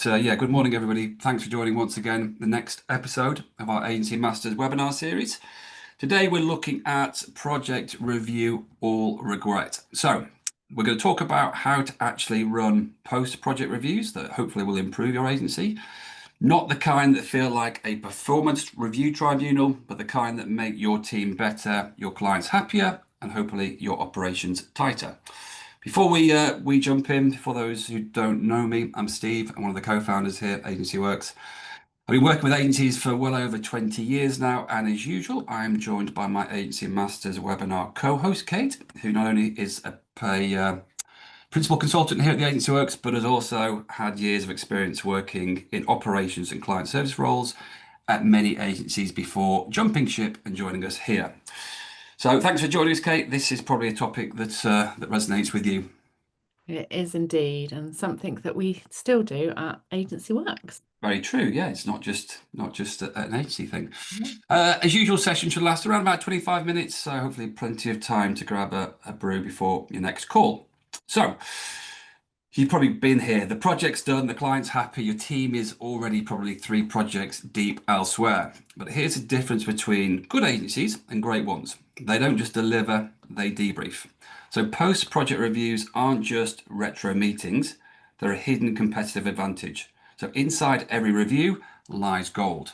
But yeah, good morning, everybody. Thanks for joining once again the next episode of our Agency Masters webinar series. Today, we're looking at project review all regret. So we're going to talk about how to actually run post-project reviews that hopefully will improve your agency. Not the kind that feel like a performance review tribunal, but the kind that make your team better, your clients happier, and hopefully your operations tighter. Before we jump in, for those who don't know me, I'm Steve. I'm one of the co-founders here at Agency Works. I've been working with agencies for well over 20 years now, and as usual, I am joined by my Agency Masters webinar co-host, Kate, who not only is a principal consultant here at the Agency Works, but has also had years of experience working in operations and client service roles at many agencies before jumping ship and joining us here. So thanks for joining us, Kate. This is probably a topic that resonates with you. It is indeed, and something that we still do at Agency Works. Very true. Yeah, it's not just an agency thing. As usual, session should last around about 25 minutes, so hopefully plenty of time to grab a brew before your next call. So you've probably been here. The project's done, the client's happy, your team is already probably 3 projects deep elsewhere. But here's the difference between good agencies and great ones. They don't just deliver, they debrief. So post-project reviews aren't just retro meetings, they're a hidden competitive advantage. So inside every review lies gold.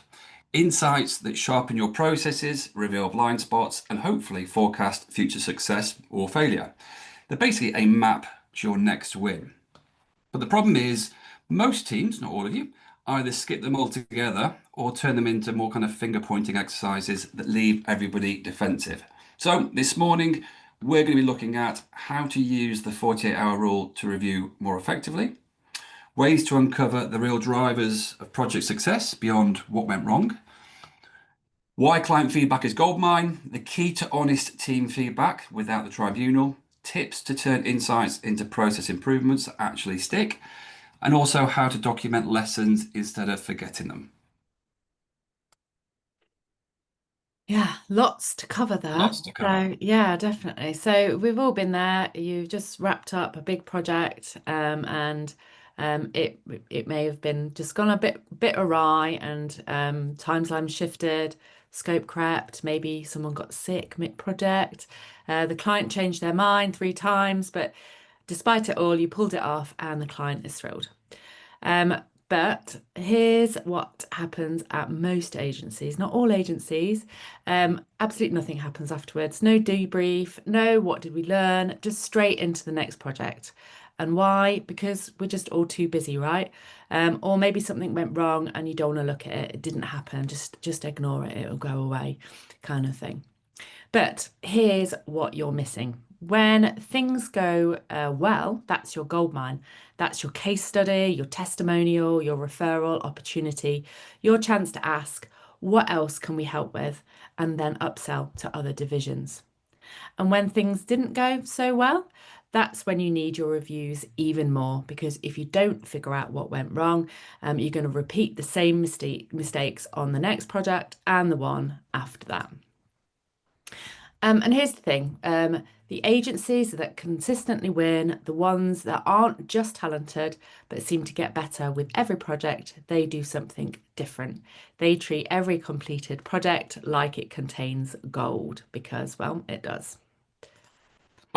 Insights that sharpen your processes, reveal blind spots, and hopefully forecast future success or failure. They're basically a map to your next win. But the problem is most teams, not all of you, either skip them altogether or turn them into more kind of finger pointing exercises that leave everybody defensive. So this morning, we're going to be looking at how to use the 48-hour rule to review more effectively, ways to uncover the real drivers of project success beyond what went wrong, why client feedback is goldmine, the key to honest team feedback without the tribunal, tips to turn insights into process improvements that actually stick, and also how to document lessons instead of forgetting them. Yeah, lots to cover there. Lots to cover. So yeah, definitely. So we've all been there. You've just wrapped up a big project, and it may have been just gone a bit awry, and timeline shifted, scope crept. Maybe someone got sick mid-project. The client changed their mind 3 times, but despite it all, you pulled it off, and the client is thrilled. But here's what happens at most agencies, not all agencies. Absolutely nothing happens afterwards. No debrief, no what did we learn, just straight into the next project. And why? Because we're just all too busy, right? Or maybe something went wrong and you don't want to look at it. It didn't happen. Just ignore it. It'll go away, kind of thing. But here's what you're missing. When things go well, that's your gold mine. That's your case study, your testimonial, your referral opportunity, your chance to ask, what else can we help with? And then upsell to other divisions. And when things didn't go so well, that's when you need your reviews even more, because if you don't figure out what went wrong, you're going to repeat the same mistakes on the next project and the one after that. And here's the thing, the agencies that consistently win, the ones that aren't just talented, but seem to get better with every project, they do something different. They treat every completed project like it contains gold, because, well, it does.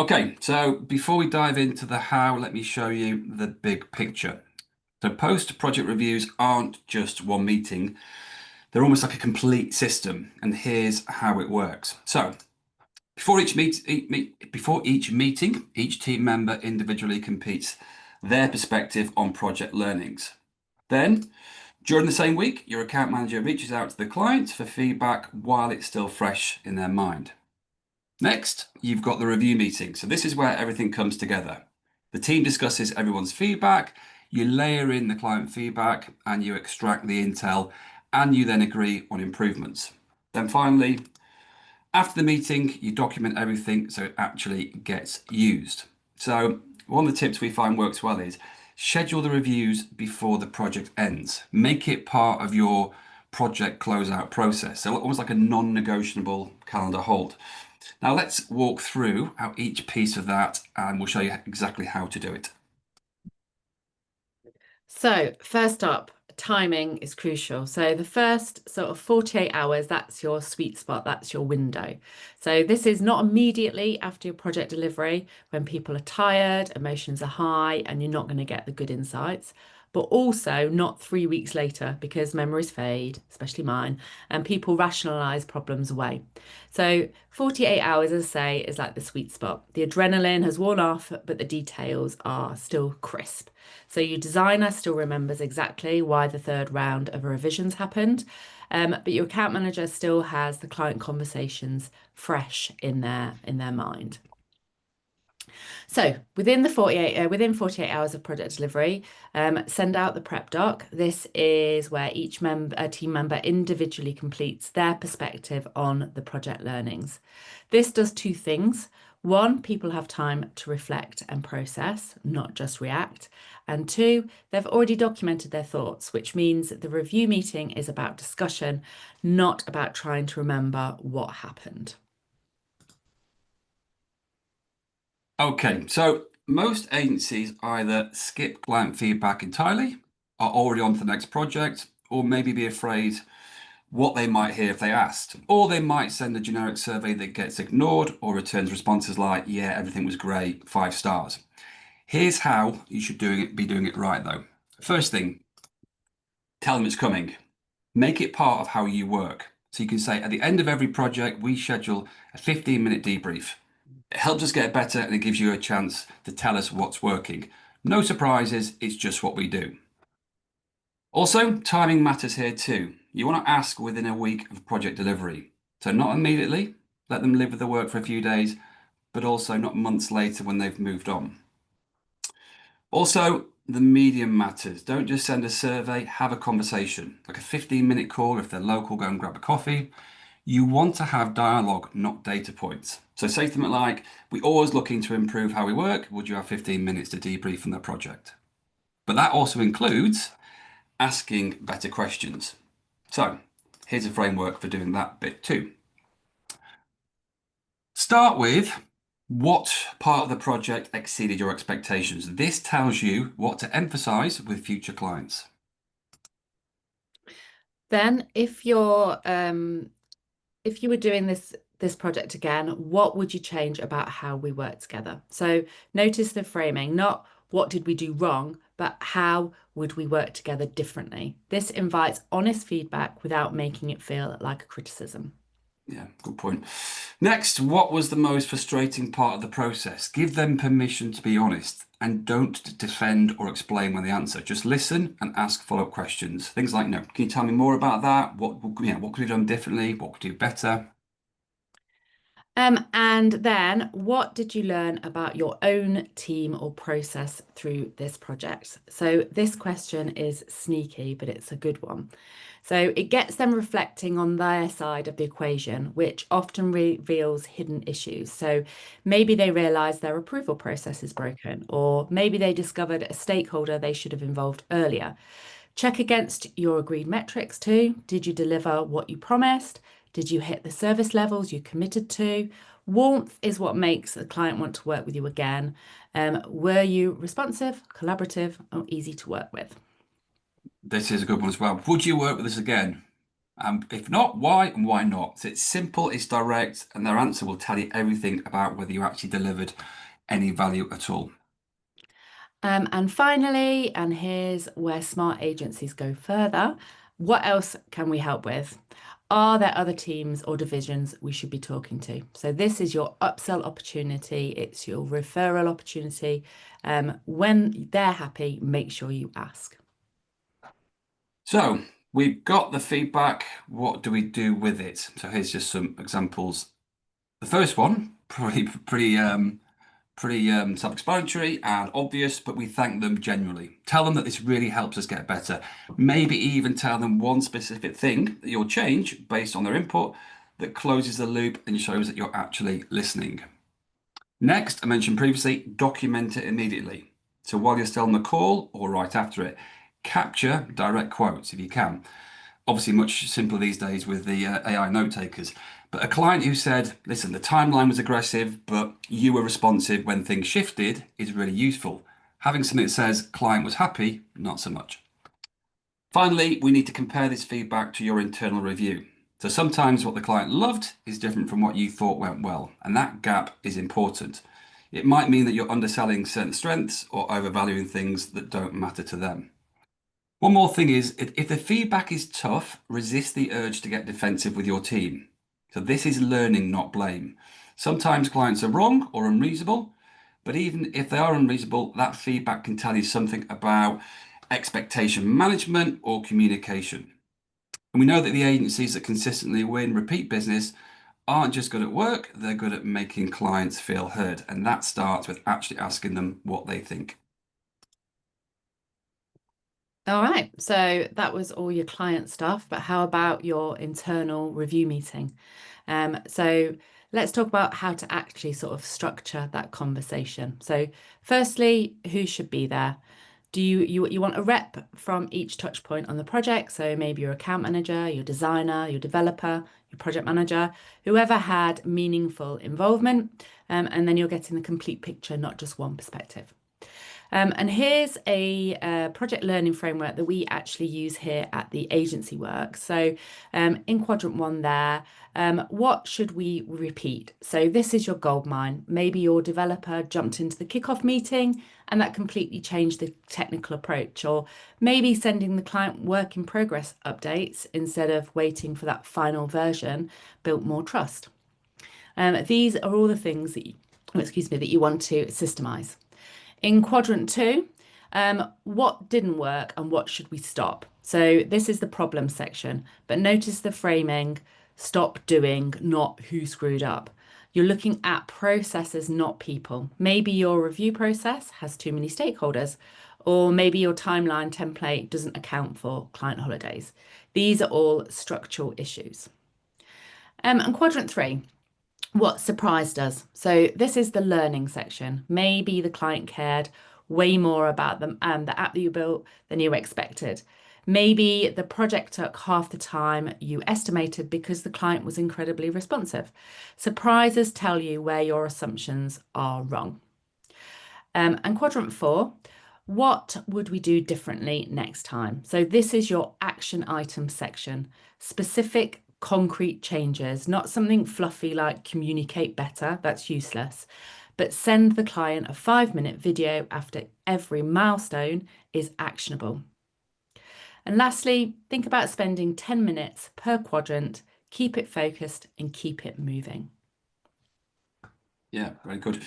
Okay, so before we dive into the how, let me show you the big picture. So post-project reviews aren't just one meeting. They're almost like a complete system, and here's how it works. So before each meeting, each team member individually competes their perspective on project learnings. Then, during the same week, your account manager reaches out to the client for feedback while it's still fresh in their mind. Next, you've got the review meeting. So this is where everything comes together. The team discusses everyone's feedback, you layer in the client feedback, and you extract the intel, and you then agree on improvements. Then finally, after the meeting, you document everything so it actually gets used. So one of the tips we find works well is schedule the reviews before the project ends. Make it part of your project closeout process. So almost like a non-negotiable calendar hold. Now let's walk through how each piece of that, and we'll show you exactly how to do it. So, first up, timing is crucial. So, the first sort of 48 hours, that's your sweet spot, that's your window. So, this is not immediately after your project delivery when people are tired, emotions are high, and you're not going to get the good insights. But also not 3 weeks later because memories fade, especially mine, and people rationalize problems away. So 48 hours, as I say, is like the sweet spot. The adrenaline has worn off, but the details are still crisp. So your designer still remembers exactly why the third round of revisions happened, but your account manager still has the client conversations fresh in their mind. So within 48 hours of project delivery, send out the prep doc. This is where each team member individually completes their perspective on the project learnings. This does two things. One, people have time to reflect and process, not just react. And two, they've already documented their thoughts, which means the review meeting is about discussion, not about trying to remember what happened. Okay, so most agencies either skip client feedback entirely, are already on to the next project, or maybe be afraid what they might hear if they asked. Or they might send a generic survey that gets ignored or returns responses like, yeah, everything was great, 5 stars. Here's how you should be doing it right though. First thing, tell them it's coming. Make it part of how you work. So you can say at the end of every project, we schedule a 15-minute debrief. It helps us get better and it gives you a chance to tell us what's working. No surprises, it's just what we do. Also, timing matters here too. You want to ask within a week of project delivery. So not immediately, let them live with the work for a few days, but also not months later when they've moved on. Also, the medium matters. Don't just send a survey, have a conversation. Like a 15-minute call if they're local, go and grab a coffee. You want to have dialogue, not data points. So say something like, we're always looking to improve how we work. Would you have 15 minutes to debrief on the project? But that also includes asking better questions. So here's a framework for doing that bit too. Start with what part of the project exceeded your expectations. This tells you what to emphasize with future clients. Then, if you were doing this project again, what would you change about how we work together? So notice the framing, not what did we do wrong, but how would we work together differently? This invites honest feedback without making it feel like a criticism. Yeah, good point. Next, what was the most frustrating part of the process? Give them permission to be honest and don't defend or explain when they answer. Just listen and ask follow-up questions. Things like, no, can you tell me more about that? What could you have done differently? What could you do better? And then what did you learn about your own team or process through this project? So this question is sneaky, but it's a good one. So it gets them reflecting on their side of the equation, which often reveals hidden issues. So maybe they realize their approval process is broken, or maybe they discovered a stakeholder they should have involved earlier. Check against your agreed metrics too. Did you deliver what you promised? Did you hit the service levels you committed to? Warmth is what makes the client want to work with you again. Were you responsive, collaborative, or easy to work with? This is a good one as well. Would you work with us again? If not, why and why not? So it's simple, it's direct, and their answer will tell you everything about whether you actually delivered any value at all. And finally, and here's where smart agencies go further, what else can we help with? Are there other teams or divisions we should be talking to? So this is your upsell opportunity. It's your referral opportunity. When they're happy, make sure you ask. So we've got the feedback. What do we do with it? So here's just some examples. The first one, pretty self-explanatory and obvious, but we thank them genuinely. Tell them that this really helps us get better. Maybe even tell them one specific thing that you'll change based on their input that closes the loop and shows that you're actually listening. Next, I mentioned previously, document it immediately. So while you're still on the call or right after it, capture direct quotes if you can. Obviously, much simpler these days with the AI note takers. But a client who said, listen, the timeline was aggressive, but you were responsive when things shifted is really useful. Having something that says client was happy, not so much. Finally, we need to compare this feedback to your internal review. So sometimes what the client loved is different from what you thought went well, and that gap is important. It might mean that you're underselling certain strengths or overvaluing things that don't matter to them. One more thing is, if the feedback is tough, resist the urge to get defensive with your team. So this is learning, not blame. Sometimes clients are wrong or unreasonable, but even if they are unreasonable, that feedback can tell you something about expectation management or communication. And we know that the agencies that consistently win repeat business aren't just good at work, they're good at making clients feel heard. And that starts with actually asking them what they think. All right, so that was all your client stuff, but how about your internal review meeting? So let's talk about how to actually sort of structure that conversation. So firstly, who should be there? Do you want a rep from each touch point on the project? So maybe your account manager, your designer, your developer, your project manager, whoever had meaningful involvement, and then you're getting the complete picture, not just one perspective. And here's a project learning framework that we actually use here at the agency work. So in quadrant one there, what should we repeat? So this is your gold mine. Maybe your developer jumped into the kickoff meeting and that completely changed the technical approach, or maybe sending the client work in progress updates instead of waiting for that final version built more trust. These are all the things that that you want to systemize. In quadrant two, what didn't work and what should we stop? So this is the problem section, but notice the framing, stop doing, not who screwed up. You're looking at processes, not people. Maybe your review process has too many stakeholders, or maybe your timeline template doesn't account for client holidays. These are all structural issues. And quadrant three, what surprised us. So this is the learning section. Maybe the client cared way more about the app that you built than you expected. Maybe the project took half the time you estimated because the client was incredibly responsive. Surprises tell you where your assumptions are wrong. And quadrant four, what would we do differently next time? So this is your action item section, specific concrete changes, not something fluffy like communicate better, that's useless, but send the client a 5-minute video after every milestone is actionable. And lastly, think about spending 10 minutes per quadrant, keep it focused and keep it moving. Yeah, very good.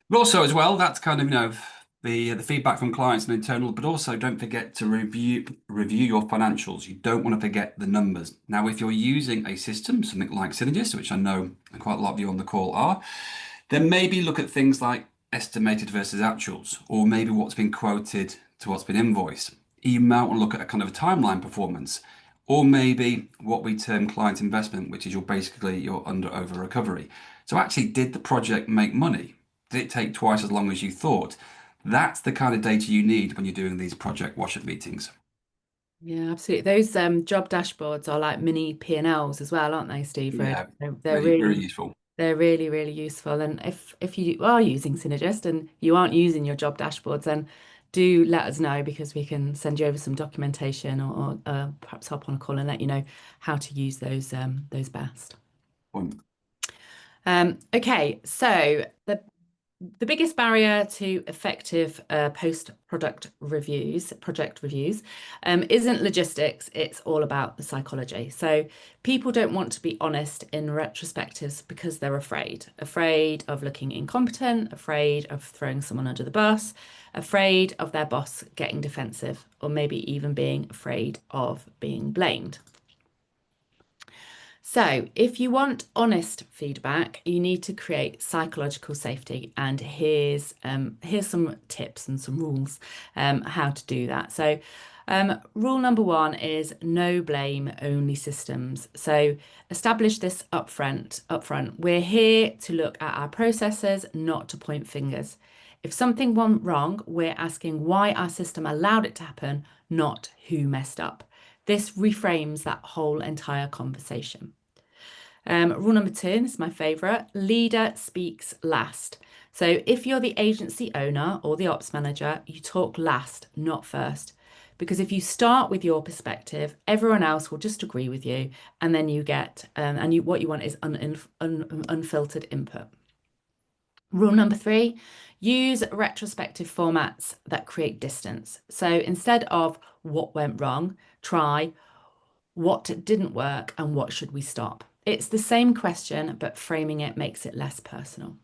But also as well, that's kind of, the feedback from clients and internal, but also don't forget to review your financials. You don't want to forget the numbers. Now, if you're using a system, something like Synergist, which I know quite a lot of you on the call are, then maybe look at things like estimated versus actuals, or maybe what's been quoted to what's been invoiced. You might want to look at a kind of a timeline performance, or maybe what we term client investment, which is basically your under over recovery. So actually, did the project make money? Did it take twice as long as you thought? That's the kind of data you need when you're doing these project wash-up meetings. Yeah, absolutely. Those job dashboards are like mini P&Ls as well, aren't they, Steve? Yeah, They're very, very really useful. they're really, really useful. And if you are using Synergist and you aren't using your job dashboards, then do let us know because we can send you over some documentation or perhaps hop on a call and let you know how to use those best. Point. Okay, so the biggest barrier to effective post-product reviews, project reviews, isn't logistics, it's all about the psychology. So people don't want to be honest in retrospectives because they're afraid of looking incompetent, afraid of throwing someone under the bus, afraid of their boss getting defensive, or maybe even being afraid of being blamed. So, if you want honest feedback, you need to create psychological safety. And here's some tips and some rules how to do that. So, rule number one is no blame, only systems. So, establish this upfront. We're here to look at our processes, not to point fingers. If something went wrong, we're asking why our system allowed it to happen, not who messed up. This reframes that whole entire conversation. Rule number two, this is my favourite, leader speaks last. So if you're the agency owner or the ops manager, you talk last, not first. Because if you start with your perspective, everyone else will just agree with you, and then you get what you want is unfiltered input. Rule number 3, use retrospective formats that create distance. So instead of what went wrong, try what didn't work and what should we stop. It's the same question, but framing it makes it less personal.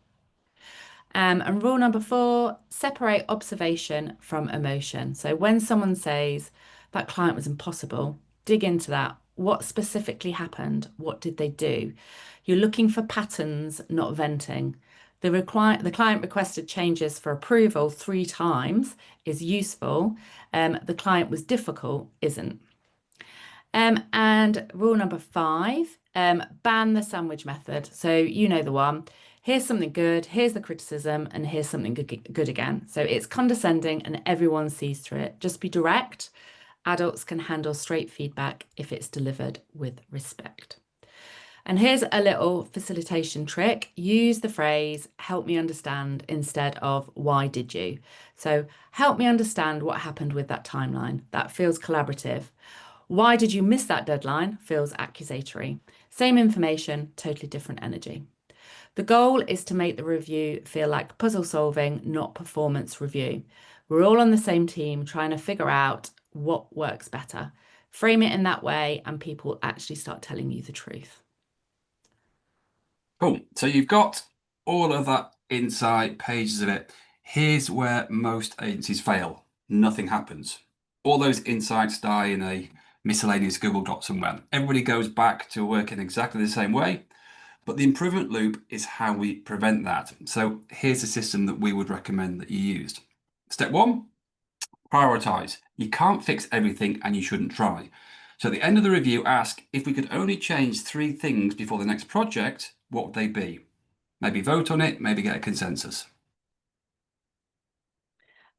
And rule number 4, separate observation from emotion. So when someone says that client was impossible, dig into that. What specifically happened? What did they do? You're looking for patterns, not venting. The client requested changes for approval 3 times is useful. The client was difficult isn't. And rule number 5, ban the sandwich method. So you know the one. Here's something good, here's the criticism, and here's something good again. So it's condescending and everyone sees through it. Just be direct. Adults can handle straight feedback if it's delivered with respect. And here's a little facilitation trick. Use the phrase, help me understand, instead of why did you? So help me understand what happened with that timeline. That feels collaborative. Why did you miss that deadline? Feels accusatory. Same information, totally different energy. The goal is to make the review feel like puzzle solving, not performance review. We're all on the same team trying to figure out what works better. Frame it in that way and people actually start telling you the truth. Cool. So you've got all of that insight, pages of it. Here's where most agencies fail. Nothing happens. All those insights die in a miscellaneous Google Doc somewhere. Everybody goes back to working exactly the same way, but the improvement loop is how we prevent that. So here's a system that we would recommend that you used. Step 1, prioritize. You can't fix everything and you shouldn't try. So at the end of the review, ask if we could only change 3 things before the next project, what would they be? Maybe vote on it, maybe get a consensus.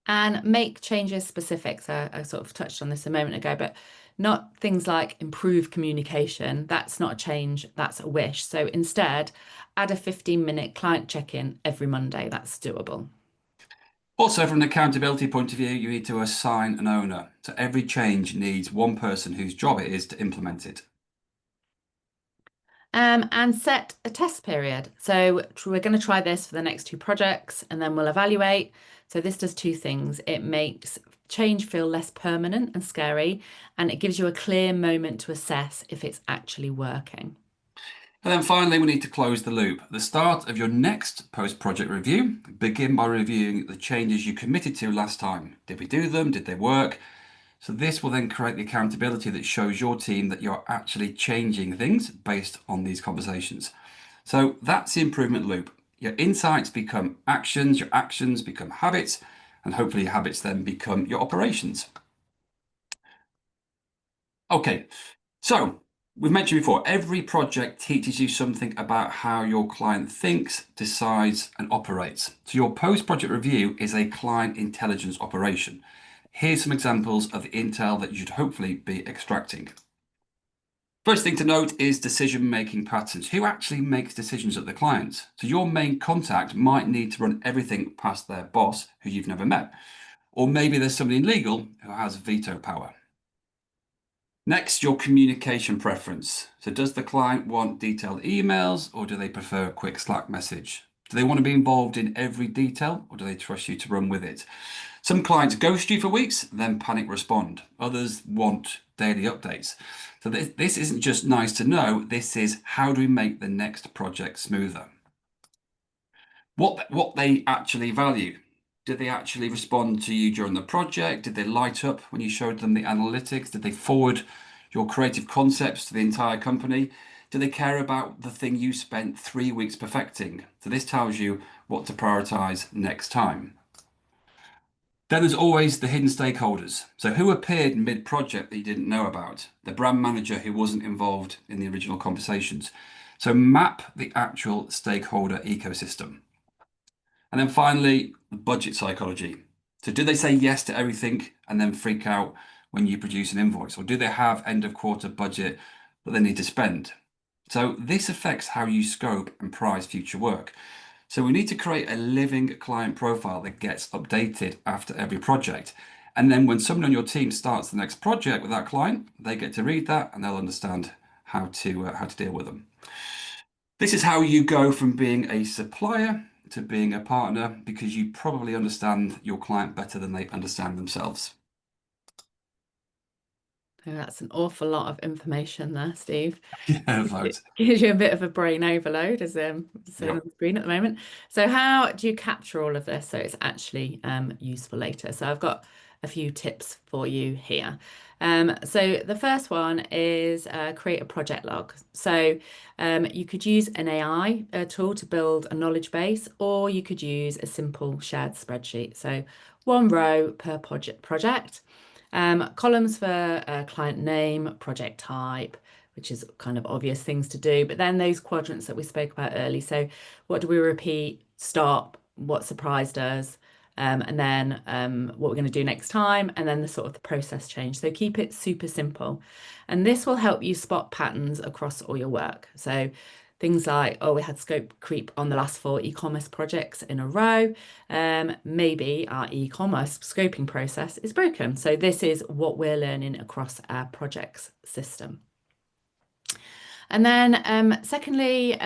And make changes specific. So I sort of touched on this a moment ago, but not things like improve communication. That's not a change, that's a wish. So instead, add a 15-minute client check-in every Monday. That's doable. Also, from an accountability point of view, you need to assign an owner. So every change needs one person whose job it is to implement it. And set a test period. So we're going to try this for the next 2 projects and then we'll evaluate. So this does 2 things. It makes change feel less permanent and scary, and it gives you a clear moment to assess if it's actually working. And then finally, we need to close the loop. At the start of your next post-project review, begin by reviewing the changes you committed to last time. Did we do them? Did they work? So this will then create the accountability that shows your team that you're actually changing things based on these conversations. So that's the improvement loop. Your insights become actions, your actions become habits, and hopefully your habits then become your operations. Okay, so we've mentioned before, every project teaches you something about how your client thinks, decides, and operates. So your post-project review is a client intelligence operation. Here's some examples of the intel that you should hopefully be extracting. First thing to note is decision-making patterns. Who actually makes decisions at the client? So your main contact might need to run everything past their boss, who you've never met. Or maybe there's somebody in legal who has veto power. Next, your communication preference. So does the client want detailed emails or do they prefer a quick Slack message? Do they want to be involved in every detail or do they trust you to run with it? Some clients ghost you for weeks, then panic respond. Others want daily updates. So this isn't just nice to know, this is how do we make the next project smoother? What they actually value. Did they actually respond to you during the project? Did they light up when you showed them the analytics? Did they forward your creative concepts to the entire company? Do they care about the thing you spent 3 weeks perfecting? So this tells you what to prioritize next time. Then there's always the hidden stakeholders. So who appeared mid-project that you didn't know about? The brand manager who wasn't involved in the original conversations. So map the actual stakeholder ecosystem. And then finally, budget psychology. So do they say yes to everything and then freak out when you produce an invoice? Or do they have end of quarter budget that they need to spend? So this affects how you scope and price future work. So we need to create a living client profile that gets updated after every project. And then when someone on your team starts the next project with that client, they get to read that and they'll understand how to deal with them. This is how you go from being a supplier to being a partner, because you probably understand your client better than they understand themselves. Oh, that's an awful lot of information there, Steve. Yeah, It vote. gives you a bit of a brain overload, as saying on Yep. the screen at the moment. So how do you capture all of this so it's actually useful later? So I've got a few tips for you here. So the first one is create a project log. So you could use an AI tool to build a knowledge base, or you could use a simple shared spreadsheet. So one row per project. Columns for client name, project type, which is kind of obvious things to do, but then those quadrants that we spoke about early. So what do we repeat, stop, what surprised us, and then what we're going to do next time, and then the sort of the process change. So keep it super simple. And this will help you spot patterns across all your work. So things like, oh, we had scope creep on the last 4 e-commerce projects in a row. Maybe our e-commerce scoping process is broken. So this is what we're learning across our projects system. And then secondly,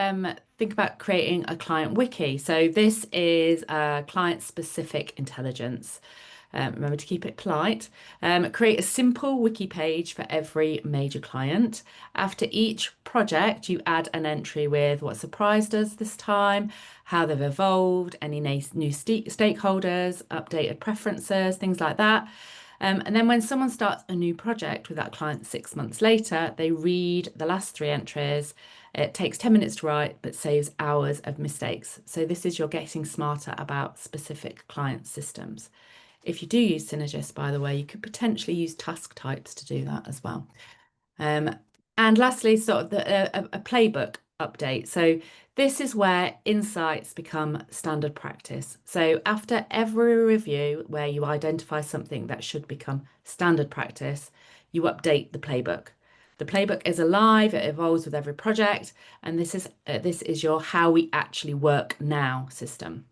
think about creating a client wiki. So this is client-specific intelligence. Remember to keep it polite. Create a simple wiki page for every major client. After each project, you add an entry with what surprised us this time, how they've evolved, any new stakeholders, updated preferences, things like that. And then when someone starts a new project with that client 6 months later, they read the last 3 entries. It takes 10 minutes to write, but saves hours of mistakes. So this is you're getting smarter about specific client systems. If you do use Synergist, by the way, you could potentially use task types to do that as well. And lastly, sort of a playbook update. So this is where insights become standard practice. So after every review where you identify something that should become standard practice, you update the playbook. The playbook is alive, it evolves with every project, and this is your how we actually work now system.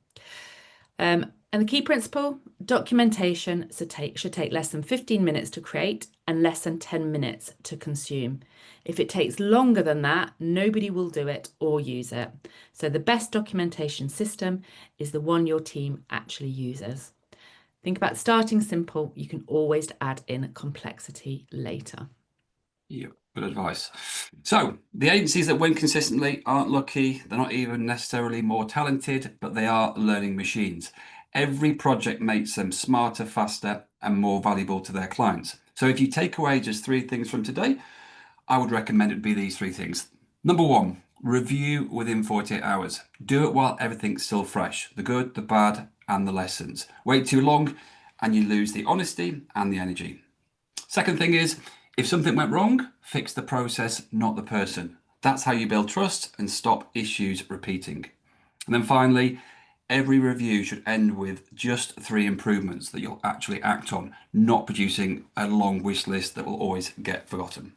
And the key principle, documentation should take less than 15 minutes to create and less than 10 minutes to consume. If it takes longer than that, nobody will do it or use it. So the best documentation system is the one your team actually uses. Think about starting simple. You can always add in complexity later. Yep, good advice. So the agencies that win consistently aren't lucky. They're not even necessarily more talented, but they are learning machines. Every project makes them smarter, faster, and more valuable to their clients. So if you take away just 3 things from today, I would recommend it be these 3 things. Number 1, review within 48 hours. Do it while everything's still fresh, the good, the bad, and the lessons. Wait too long and you lose the honesty and the energy. Second thing is, if something went wrong, fix the process, not the person. That's how you build trust and stop issues repeating. And then finally, every review should end with just 3 improvements that you'll actually act on, not producing a long wish list that will always get forgotten.